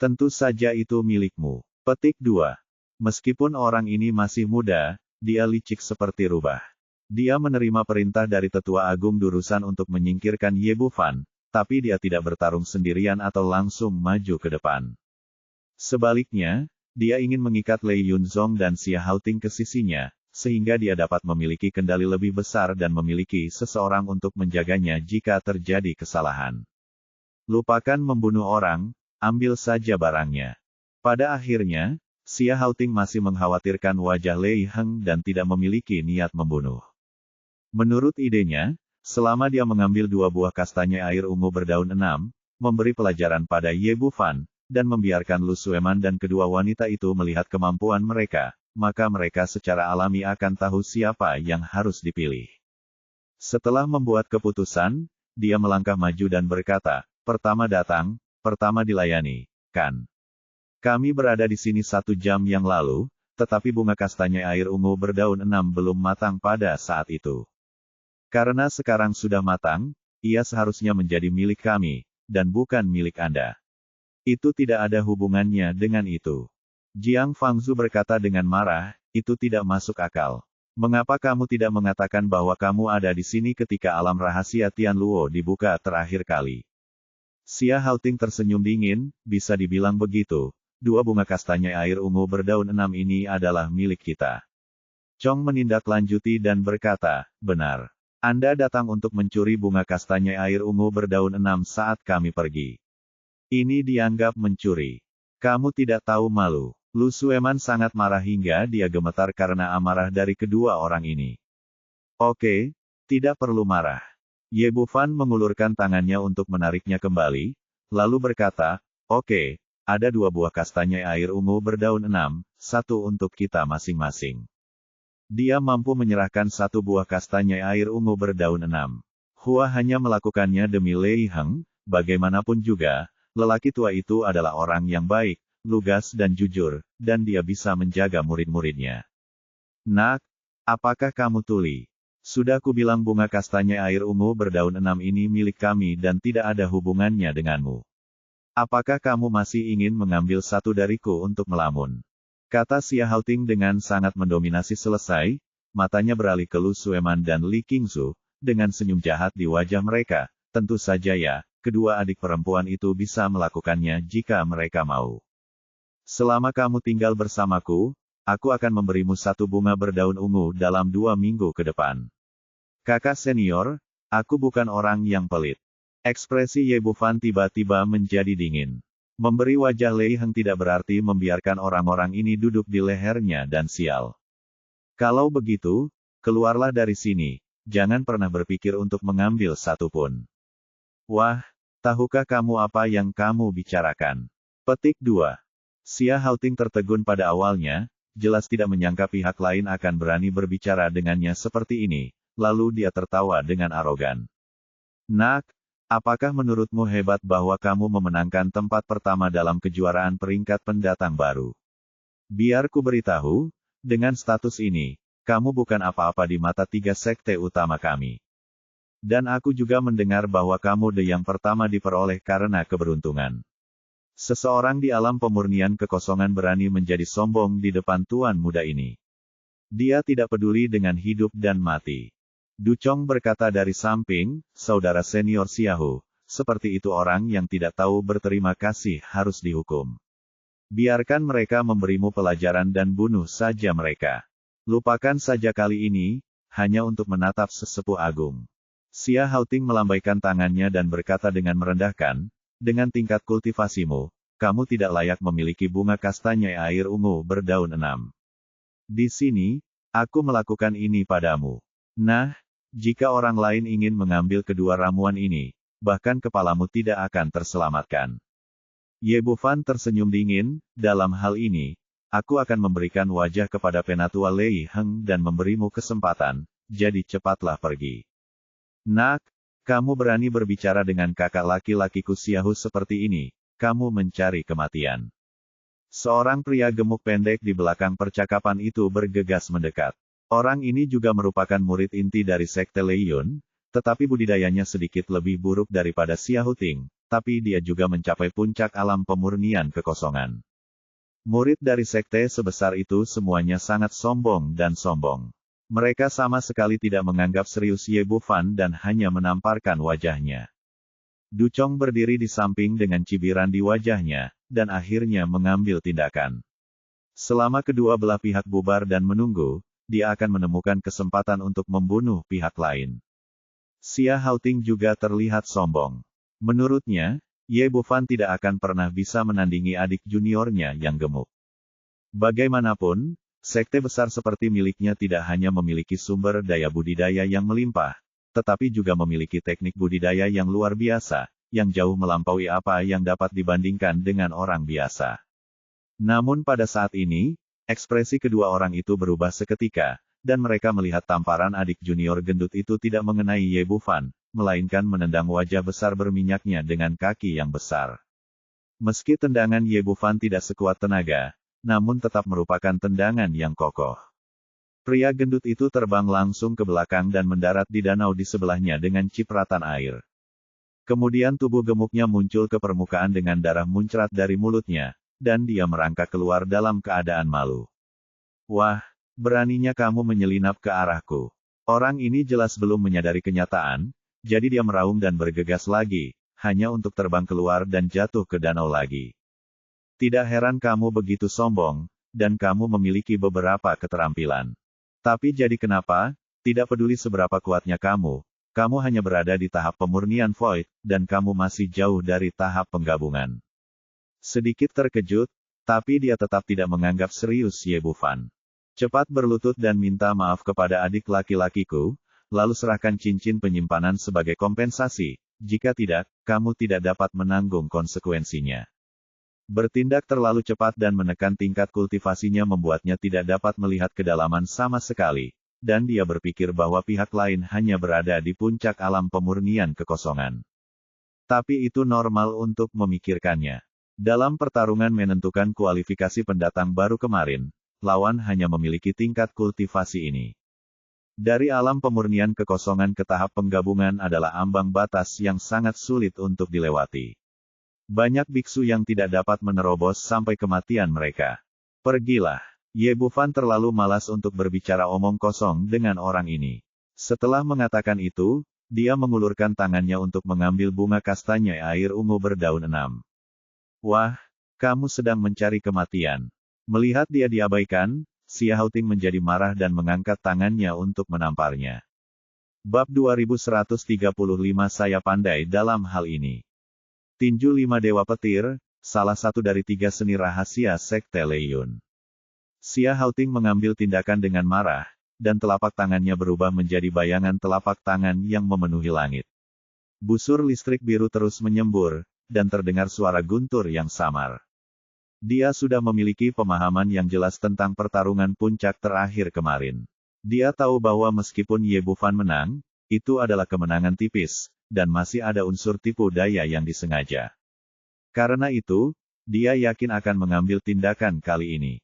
S1: Tentu saja itu milikmu. Petik 2. Meskipun orang ini masih muda, dia licik seperti rubah. Dia menerima perintah dari Tetua Agung Durusan untuk menyingkirkan Ye Bufan, tapi dia tidak bertarung sendirian atau langsung maju ke depan. Sebaliknya, dia ingin mengikat Lei Yunzong dan Xia Haoting ke sisinya, sehingga dia dapat memiliki kendali lebih besar dan memiliki seseorang untuk menjaganya jika terjadi kesalahan. Lupakan membunuh orang, ambil saja barangnya. Pada akhirnya, Xia Haoting masih mengkhawatirkan wajah Lei Heng dan tidak memiliki niat membunuh. Menurut idenya, selama dia mengambil 2 buah kastanya air ungu berdaun 6, memberi pelajaran pada Ye Bufan, dan membiarkan Lu Sueman dan kedua wanita itu melihat kemampuan mereka, maka mereka secara alami akan tahu siapa yang harus dipilih. Setelah membuat keputusan, dia melangkah maju dan berkata, pertama datang, pertama dilayani, kan? Kami berada di sini 1 jam yang lalu, tetapi bunga kastanya air ungu berdaun 6 belum matang pada saat itu. Karena sekarang sudah matang, ia seharusnya menjadi milik kami, dan bukan milik Anda. Itu tidak ada hubungannya dengan itu. Jiang Fangzu berkata dengan marah, itu tidak masuk akal. Mengapa kamu tidak mengatakan bahwa kamu ada di sini ketika alam rahasia Tianluo dibuka terakhir kali? Xia Haoting tersenyum dingin, bisa dibilang begitu. 2 bunga kastanya air ungu berdaun 6 ini adalah milik kita. Chong menindaklanjuti dan berkata, benar. Anda datang untuk mencuri bunga kastanya air ungu berdaun 6 saat kami pergi. Ini dianggap mencuri. Kamu tidak tahu malu. Lu Sueman sangat marah hingga dia gemetar karena amarah dari kedua orang ini. Oke, tidak perlu marah. Ye Bufan mengulurkan tangannya untuk menariknya kembali, lalu berkata, oke, ada 2 buah kastanya air ungu berdaun 6, 1 untuk kita masing-masing. Dia mampu menyerahkan 1 buah kastanya air ungu berdaun 6. Hua hanya melakukannya demi Lei Heng, bagaimanapun juga, lelaki tua itu adalah orang yang baik, lugas dan jujur, dan dia bisa menjaga murid-muridnya. Nak, apakah kamu tuli? Sudah kubilang bunga kastanya air ungu berdaun 6 ini milik kami dan tidak ada hubungannya denganmu. Apakah kamu masih ingin mengambil 1 dariku untuk melamun? Kata Xia Haoting dengan sangat mendominasi selesai, matanya beralih ke Lu Sueman dan Li Qingzu, dengan senyum jahat di wajah mereka, tentu saja ya, kedua adik perempuan itu bisa melakukannya jika mereka mau. Selama kamu tinggal bersamaku, aku akan memberimu 1 bunga berdaun ungu dalam 2 minggu ke depan. Kakak senior, aku bukan orang yang pelit. Ekspresi Ye Bufan tiba-tiba menjadi dingin. Memberi wajah Lei Heng tidak berarti membiarkan orang-orang ini duduk di lehernya dan sial. Kalau begitu, keluarlah dari sini, jangan pernah berpikir untuk mengambil 1 pun. Wah, tahukah kamu apa yang kamu bicarakan? Petik 2. Xia Haoting tertegun pada awalnya, jelas tidak menyangka pihak lain akan berani berbicara dengannya seperti ini, lalu dia tertawa dengan arogan. Nak, apakah menurutmu hebat bahwa kamu memenangkan tempat pertama dalam kejuaraan peringkat pendatang baru? Biar ku beritahu, dengan status ini, kamu bukan apa-apa di mata 3 sekte utama kami. Dan aku juga mendengar bahwa kamu yang pertama diperoleh karena keberuntungan. Seseorang di alam pemurnian kekosongan berani menjadi sombong di depan tuan muda ini. Dia tidak peduli dengan hidup dan mati. Du Chong berkata dari samping, saudara senior Xiahou, seperti itu orang yang tidak tahu berterima kasih harus dihukum. Biarkan mereka memberimu pelajaran dan bunuh saja mereka. Lupakan saja kali ini, hanya untuk menatap sesepuh agung. Xia Haoting melambaikan tangannya dan berkata dengan merendahkan, dengan tingkat kultivasimu, kamu tidak layak memiliki bunga kastanya air ungu berdaun 6. Di sini, aku melakukan ini padamu. Nah, jika orang lain ingin mengambil kedua ramuan ini, bahkan kepalamu tidak akan terselamatkan. Ye Bufan tersenyum dingin, dalam hal ini, aku akan memberikan wajah kepada Penatua Lei Heng dan memberimu kesempatan, jadi cepatlah pergi. Nak, kamu berani berbicara dengan kakak laki-lakiku Xiahu seperti ini, kamu mencari kematian. Seorang pria gemuk pendek di belakang percakapan itu bergegas mendekat. Orang ini juga merupakan murid inti dari Sekte Lei Yun, tetapi budidayanya sedikit lebih buruk daripada Xia Haoting, tapi dia juga mencapai puncak alam pemurnian kekosongan. Murid dari sekte sebesar itu semuanya sangat sombong dan sombong. Mereka sama sekali tidak menganggap serius Ye Bufan dan hanya menamparkan wajahnya. Du Chong berdiri di samping dengan cibiran di wajahnya, dan akhirnya mengambil tindakan. Selama kedua belah pihak bubar dan menunggu, dia akan menemukan kesempatan untuk membunuh pihak lain. Xia Haoting juga terlihat sombong. Menurutnya, Ye Bufan tidak akan pernah bisa menandingi adik juniornya yang gemuk. Bagaimanapun, sekte besar seperti miliknya tidak hanya memiliki sumber daya budidaya yang melimpah, tetapi juga memiliki teknik budidaya yang luar biasa, yang jauh melampaui apa yang dapat dibandingkan dengan orang biasa. Namun pada saat ini, ekspresi kedua orang itu berubah seketika, dan mereka melihat tamparan adik junior gendut itu tidak mengenai Ye Bufan, melainkan menendang wajah besar berminyaknya dengan kaki yang besar. Meski tendangan Ye Bufan tidak sekuat tenaga, namun tetap merupakan tendangan yang kokoh. Pria gendut itu terbang langsung ke belakang dan mendarat di danau di sebelahnya dengan cipratan air. Kemudian tubuh gemuknya muncul ke permukaan dengan darah muncrat dari mulutnya, dan dia merangkak keluar dalam keadaan malu. Wah, beraninya kamu menyelinap ke arahku. Orang ini jelas belum menyadari kenyataan, jadi dia meraung dan bergegas lagi, hanya untuk terbang keluar dan jatuh ke danau lagi. Tidak heran kamu begitu sombong, dan kamu memiliki beberapa keterampilan. Tapi jadi kenapa, tidak peduli seberapa kuatnya kamu hanya berada di tahap pemurnian void, dan kamu masih jauh dari tahap penggabungan. Sedikit terkejut, tapi dia tetap tidak menganggap serius Ye Bufan. Cepat berlutut dan minta maaf kepada adik laki-lakiku, lalu serahkan cincin penyimpanan sebagai kompensasi, jika tidak, kamu tidak dapat menanggung konsekuensinya. Bertindak terlalu cepat dan menekan tingkat kultivasinya membuatnya tidak dapat melihat kedalaman sama sekali, dan dia berpikir bahwa pihak lain hanya berada di puncak alam pemurnian kekosongan. Tapi itu normal untuk memikirkannya. Dalam pertarungan menentukan kualifikasi pendatang baru kemarin, lawan hanya memiliki tingkat kultivasi ini. Dari alam pemurnian kekosongan ke tahap penggabungan adalah ambang batas yang sangat sulit untuk dilewati. Banyak biksu yang tidak dapat menerobos sampai kematian mereka. Pergilah. Ye Bufan terlalu malas untuk berbicara omong kosong dengan orang ini. Setelah mengatakan itu, dia mengulurkan tangannya untuk mengambil bunga kastanya air ungu berdaun 6. Wah, kamu sedang mencari kematian. Melihat dia diabaikan, Xia Haoting menjadi marah dan mengangkat tangannya untuk menamparnya. Bab 2135 Saya pandai dalam hal ini. Tinju 5 Dewa Petir, salah satu dari 3 seni rahasia Sekte Lei Yun. Xia Haoting mengambil tindakan dengan marah, dan telapak tangannya berubah menjadi bayangan telapak tangan yang memenuhi langit. Busur listrik biru terus menyembur, dan terdengar suara guntur yang samar. Dia sudah memiliki pemahaman yang jelas tentang pertarungan puncak terakhir kemarin. Dia tahu bahwa meskipun Ye Bufan menang, itu adalah kemenangan tipis, dan masih ada unsur tipu daya yang disengaja. Karena itu, dia yakin akan mengambil tindakan kali ini.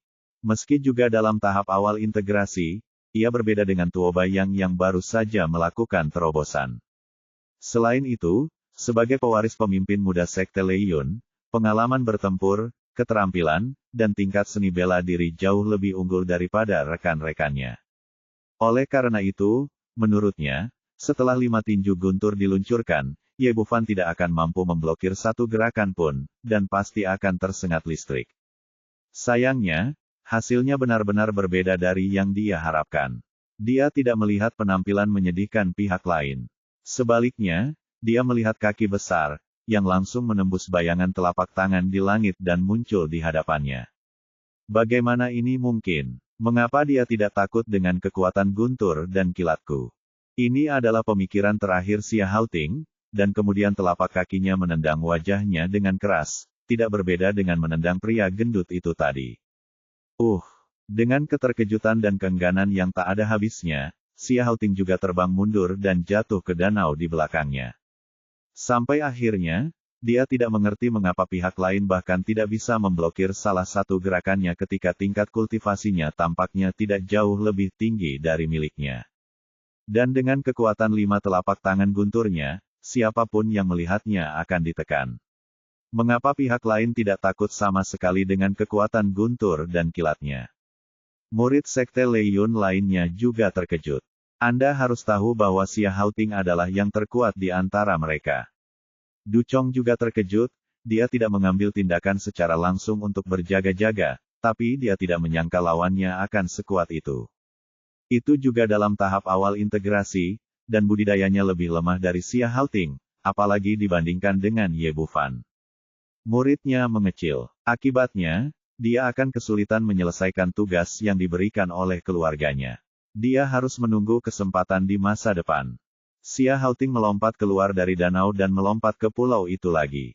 S1: Meski juga dalam tahap awal integrasi, ia berbeda dengan Tuo Bayang yang baru saja melakukan terobosan. Selain itu, sebagai pewaris pemimpin muda Sekte Lei Yun, pengalaman bertempur, keterampilan, dan tingkat seni bela diri jauh lebih unggul daripada rekan-rekannya. Oleh karena itu, menurutnya, setelah 5 tinju guntur diluncurkan, Ye Bufan tidak akan mampu memblokir satu gerakan pun, dan pasti akan tersengat listrik. Sayangnya, hasilnya benar-benar berbeda dari yang dia harapkan. Dia tidak melihat penampilan menyedihkan pihak lain. Sebaliknya, dia melihat kaki besar, yang langsung menembus bayangan telapak tangan di langit dan muncul di hadapannya. Bagaimana ini mungkin? Mengapa dia tidak takut dengan kekuatan guntur dan kilatku? Ini adalah pemikiran terakhir Xia Haoting, dan kemudian telapak kakinya menendang wajahnya dengan keras, tidak berbeda dengan menendang pria gendut itu tadi. Dengan keterkejutan dan keengganan yang tak ada habisnya, Xia Haoting juga terbang mundur dan jatuh ke danau di belakangnya. Sampai akhirnya, dia tidak mengerti mengapa pihak lain bahkan tidak bisa memblokir salah satu gerakannya ketika tingkat kultivasinya tampaknya tidak jauh lebih tinggi dari miliknya. Dan dengan kekuatan 5 telapak tangan gunturnya, siapapun yang melihatnya akan ditekan. Mengapa pihak lain tidak takut sama sekali dengan kekuatan guntur dan kilatnya? Murid Sekte Lei Yun lainnya juga terkejut. Anda harus tahu bahwa Xia Haoting adalah yang terkuat di antara mereka. Du Chong juga terkejut, dia tidak mengambil tindakan secara langsung untuk berjaga-jaga, tapi dia tidak menyangka lawannya akan sekuat itu. Itu juga dalam tahap awal integrasi, dan budidayanya lebih lemah dari Xia Haoting, apalagi dibandingkan dengan Ye Bufan. Muridnya mengecil. Akibatnya, dia akan kesulitan menyelesaikan tugas yang diberikan oleh keluarganya. Dia harus menunggu kesempatan di masa depan. Xia Haoting melompat keluar dari danau dan melompat ke pulau itu lagi.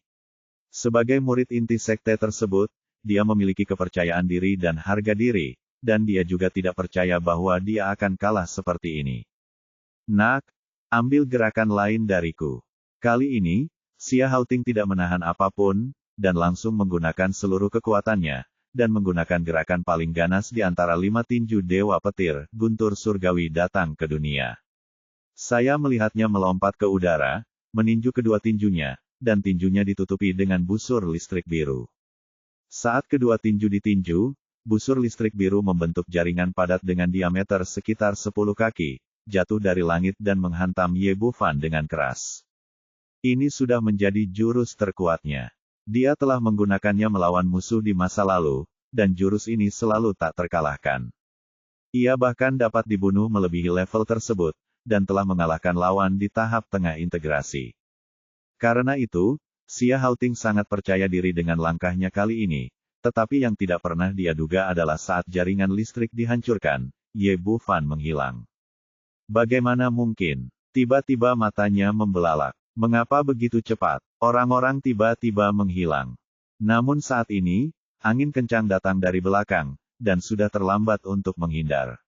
S1: Sebagai murid inti sekte tersebut, dia memiliki kepercayaan diri dan harga diri, dan dia juga tidak percaya bahwa dia akan kalah seperti ini. Nak, ambil gerakan lain dariku. Kali ini, Xia Haoting tidak menahan apapun, dan langsung menggunakan seluruh kekuatannya, dan menggunakan gerakan paling ganas di antara 5 tinju Dewa Petir, guntur surgawi datang ke dunia. Saya melihatnya melompat ke udara, meninju kedua tinjunya, dan tinjunya ditutupi dengan busur listrik biru. Saat kedua tinju ditinju, busur listrik biru membentuk jaringan padat dengan diameter sekitar 10 kaki, jatuh dari langit dan menghantam Ye Bufan dengan keras. Ini sudah menjadi jurus terkuatnya. Dia telah menggunakannya melawan musuh di masa lalu, dan jurus ini selalu tak terkalahkan. Ia bahkan dapat dibunuh melebihi level tersebut, dan telah mengalahkan lawan di tahap tengah integrasi. Karena itu, Xia Haoting sangat percaya diri dengan langkahnya kali ini, tetapi yang tidak pernah dia duga adalah saat jaringan listrik dihancurkan, Ye Bufan menghilang. Bagaimana mungkin? Tiba-tiba matanya membelalak. Mengapa begitu cepat? Orang-orang tiba-tiba menghilang. Namun saat ini, angin kencang datang dari belakang, dan sudah terlambat untuk menghindar.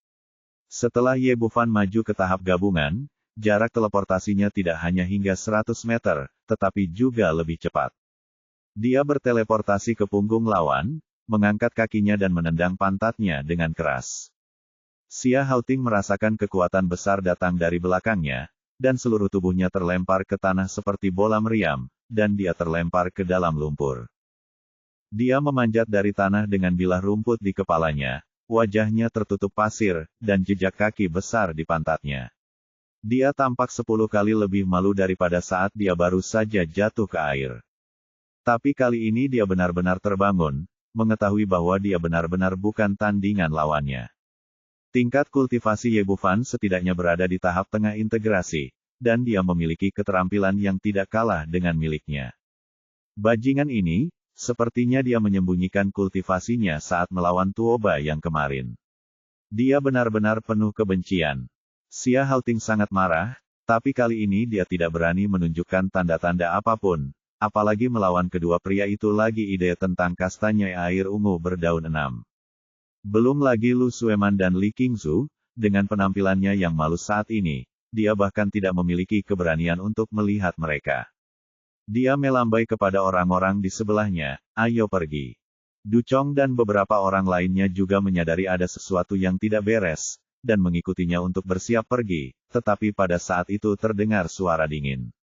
S1: Setelah Ye Bufan maju ke tahap gabungan, jarak teleportasinya tidak hanya hingga 100 meter, tetapi juga lebih cepat. Dia berteleportasi ke punggung lawan, mengangkat kakinya dan menendang pantatnya dengan keras. Xia Haoting merasakan kekuatan besar datang dari belakangnya, dan seluruh tubuhnya terlempar ke tanah seperti bola meriam, dan dia terlempar ke dalam lumpur. Dia memanjat dari tanah dengan bilah rumput di kepalanya, wajahnya tertutup pasir, dan jejak kaki besar di pantatnya. Dia tampak 10 kali lebih malu daripada saat dia baru saja jatuh ke air. Tapi kali ini dia benar-benar terbangun, mengetahui bahwa dia benar-benar bukan tandingan lawannya. Tingkat kultivasi Ye Bufan setidaknya berada di tahap tengah integrasi, dan dia memiliki keterampilan yang tidak kalah dengan miliknya. Bajingan ini, sepertinya dia menyembunyikan kultivasinya saat melawan Tuoba yang kemarin. Dia benar-benar penuh kebencian. Xia Haoting sangat marah, tapi kali ini dia tidak berani menunjukkan tanda-tanda apapun, apalagi melawan kedua pria itu lagi ide tentang kastanya air ungu berdaun 6. Belum lagi Lu Sueman dan Li Qingzu, dengan penampilannya yang malu saat ini, dia bahkan tidak memiliki keberanian untuk melihat mereka. Dia melambai kepada orang-orang di sebelahnya, ayo pergi. Du Chong dan beberapa orang lainnya juga menyadari ada sesuatu yang tidak beres, dan mengikutinya untuk bersiap pergi, tetapi pada saat itu terdengar suara dingin.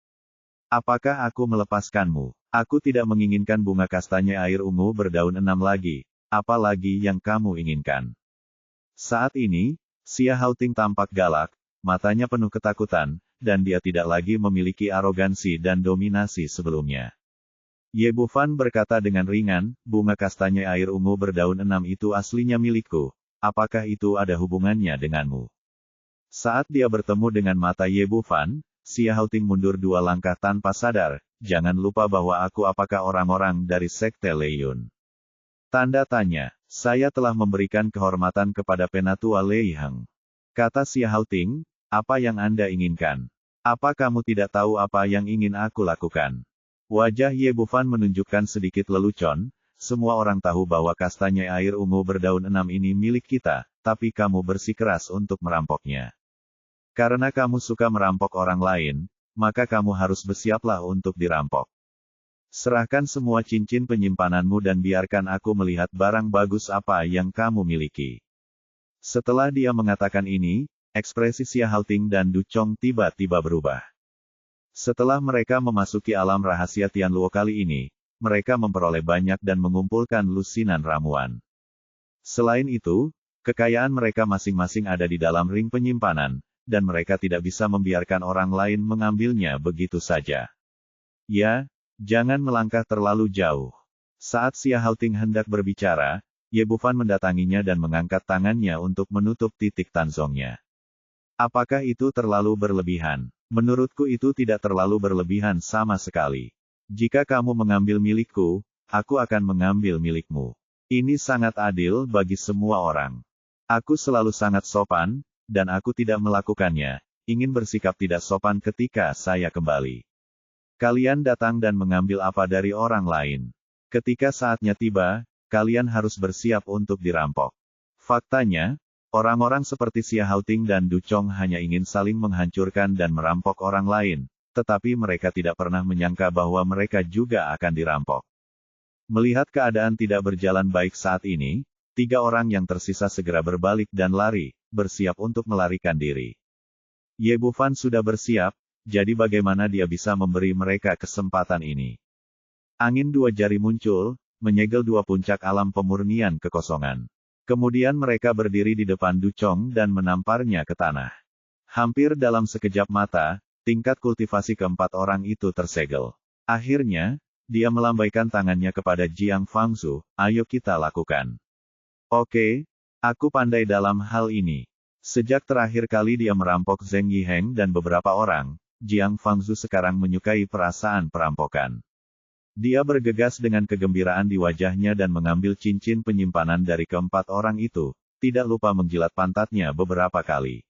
S1: Apakah aku melepaskanmu? Aku tidak menginginkan bunga kastanya air ungu berdaun 6 lagi. Apa lagi yang kamu inginkan? Saat ini, Xia Haoting tampak galak, matanya penuh ketakutan, dan dia tidak lagi memiliki arogansi dan dominasi sebelumnya. Ye Bufan berkata dengan ringan, bunga kastanya air ungu berdaun 6 itu aslinya milikku. Apakah itu ada hubungannya denganmu? Saat dia bertemu dengan mata Ye Bufan, Xia Haoting mundur 2 langkah tanpa sadar. Jangan lupa bahwa aku apakah orang-orang dari Sekte Lei Yun? Tanda tanya. Saya telah memberikan kehormatan kepada Penatua Lei Heng. Kata Xia Haoting, apa yang Anda inginkan? Apa kamu tidak tahu apa yang ingin aku lakukan? Wajah Ye Bufan menunjukkan sedikit lelucon. Semua orang tahu bahwa kastanya air ungu berdaun 6 ini milik kita, tapi kamu bersikeras untuk merampoknya. Karena kamu suka merampok orang lain, maka kamu harus bersiaplah untuk dirampok. Serahkan semua cincin penyimpananmu dan biarkan aku melihat barang bagus apa yang kamu miliki. Setelah dia mengatakan ini, ekspresi Xia Haoting dan Du Chong tiba-tiba berubah. Setelah mereka memasuki alam rahasia Tianluo kali ini, mereka memperoleh banyak dan mengumpulkan lusinan ramuan. Selain itu, kekayaan mereka masing-masing ada di dalam ring penyimpanan, dan mereka tidak bisa membiarkan orang lain mengambilnya begitu saja. Ya, jangan melangkah terlalu jauh. Saat Xia Haoting hendak berbicara, Ye Bufan mendatanginya dan mengangkat tangannya untuk menutup titik Tanzongnya. Apakah itu terlalu berlebihan? Menurutku itu tidak terlalu berlebihan sama sekali. Jika kamu mengambil milikku, aku akan mengambil milikmu. Ini sangat adil bagi semua orang. Aku selalu sangat sopan, dan aku tidak melakukannya, ingin bersikap tidak sopan ketika saya kembali. Kalian datang dan mengambil apa dari orang lain. Ketika saatnya tiba, kalian harus bersiap untuk dirampok. Faktanya, orang-orang seperti Xia Haoting dan Du Chong hanya ingin saling menghancurkan dan merampok orang lain, tetapi mereka tidak pernah menyangka bahwa mereka juga akan dirampok. Melihat keadaan tidak berjalan baik saat ini, 3 orang yang tersisa segera berbalik dan lari, bersiap untuk melarikan diri. Ye Bufan sudah bersiap, jadi bagaimana dia bisa memberi mereka kesempatan ini? Angin 2 jari muncul, menyegel 2 puncak alam pemurnian kekosongan. Kemudian mereka berdiri di depan Du Chong dan menamparnya ke tanah. Hampir dalam sekejap mata, tingkat kultivasi keempat orang itu tersegel. Akhirnya, dia melambaikan tangannya kepada Jiang Fangzhu, ayo kita lakukan. Oke, aku pandai dalam hal ini. Sejak terakhir kali dia merampok Zheng Yiheng dan beberapa orang, Jiang Fangzhu sekarang menyukai perasaan perampokan. Dia bergegas dengan kegembiraan di wajahnya dan mengambil cincin penyimpanan dari keempat orang itu, tidak lupa menjilat pantatnya beberapa kali.